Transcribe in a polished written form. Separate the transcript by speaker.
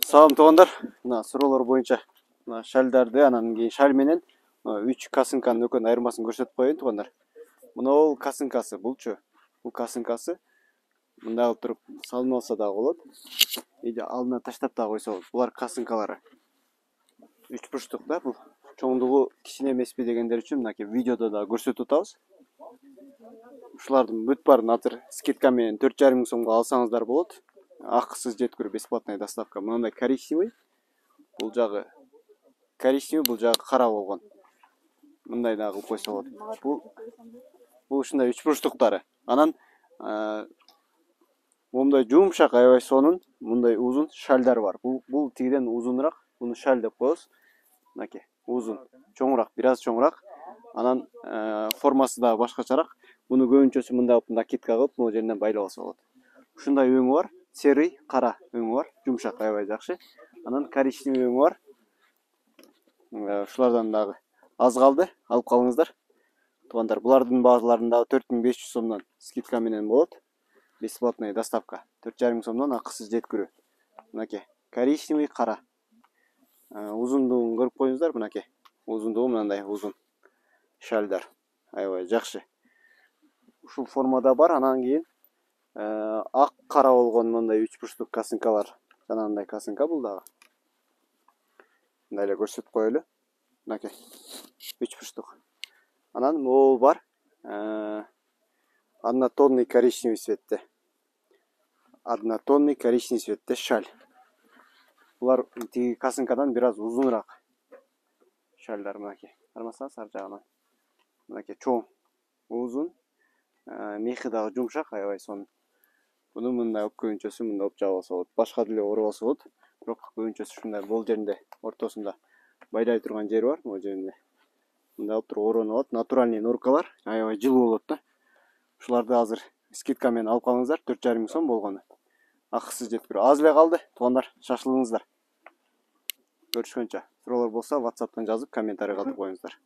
Speaker 1: Салам туугандар. Мына суроолор боюнча мына шальдарды анан кийин шаль менен 3 касынканын экөөнүн айырмасын көрсөтүп коеюн туугандар. Мына касынкасы, булчу. Бул касынкасы мындай кылып туруп салынып алса дагы болот. Иде алдына таштап дагы койсо болот. Булар касынкалары. 3 бурчтук да бул. Чоңдугу кичине эмеспи дегендер үчүн мынакей видеодо да көрсөтүп атабыз. Ушулардын бүт баарын азыр скидка менен 4,5 миң сомго алсаңыздар болот. Акысыз жеткирүү, бесплатная доставка. Мындай коричневый, бул жагы кара болгон. Мындай да кылып койсо болот. Бул ушундай 3 бурчтуктары. Анан момундай жумшак аябай сонун, мындай узун шальдар бар. Бул тигиден узунураак. Буну шаль деп коебуз. Мынакей, узун, чоңураак, бир аз чоңураак. Анан формасы да башкачараак. Буну көбүнчөсү мындай кылып накидка кылып, могу жеринен байлап алса болот. Ушундай өңү бар. Серый, кара өңү бар. Жумшак, аябай жакшы. Анан коричневый өңү бар. Ушулардан дагы аз калды. Алып калыңыздар. Туугандар, булардын бааларын дагы 4500 сомдон скидка менен болот. Бесплатная доставка. 4,5 миң сомдон акысыз жеткирүү. Мынакей, коричневый, кара. Узундугун көрүп коюңуздар, мынакей. Узундугу мындай узун шальдар. Аябай жакшы. Ушул формада бар. Анан кийин ак кара болгон мындай 3 бурчтук касынкалар. Жанагындай касынка бул дагы. Мындай эле көрсөтүп коелу. Мынакей. 3 бурчтук. Анан могул бар. Однотонный коричневый цветте. Однотонный коричневый цветте шаль. Булар тиги касынкадан бир аз узунураак шальдар. Мынакей. Кармасаңыз ар жагынан. Мынакей чоң, узун, мехи дагы жумшак, аябай сонун. Буну мындай алып көбүнчөсү мындай алып жаап алса болот. Башка деле оруп алса болот. Бирок көбүнчөсү ушундай бол жеринде, ортосунда байлай турган жери бар, могу жеринде. Мындай алып туруп оронуп алат. Натуральный норкалар, аябай жылуу болот да. Ушуларды азыр скидка менен алып калыңыздар. 4,5 миң сом болгону. Акысыз жеткирүү. Аз эле калды. Туугандар, шашылыңыздар. Көрүшкөнчө. Суроолор болсо WhatsApp'тан жазып, комментарий калтырып коюңуздар.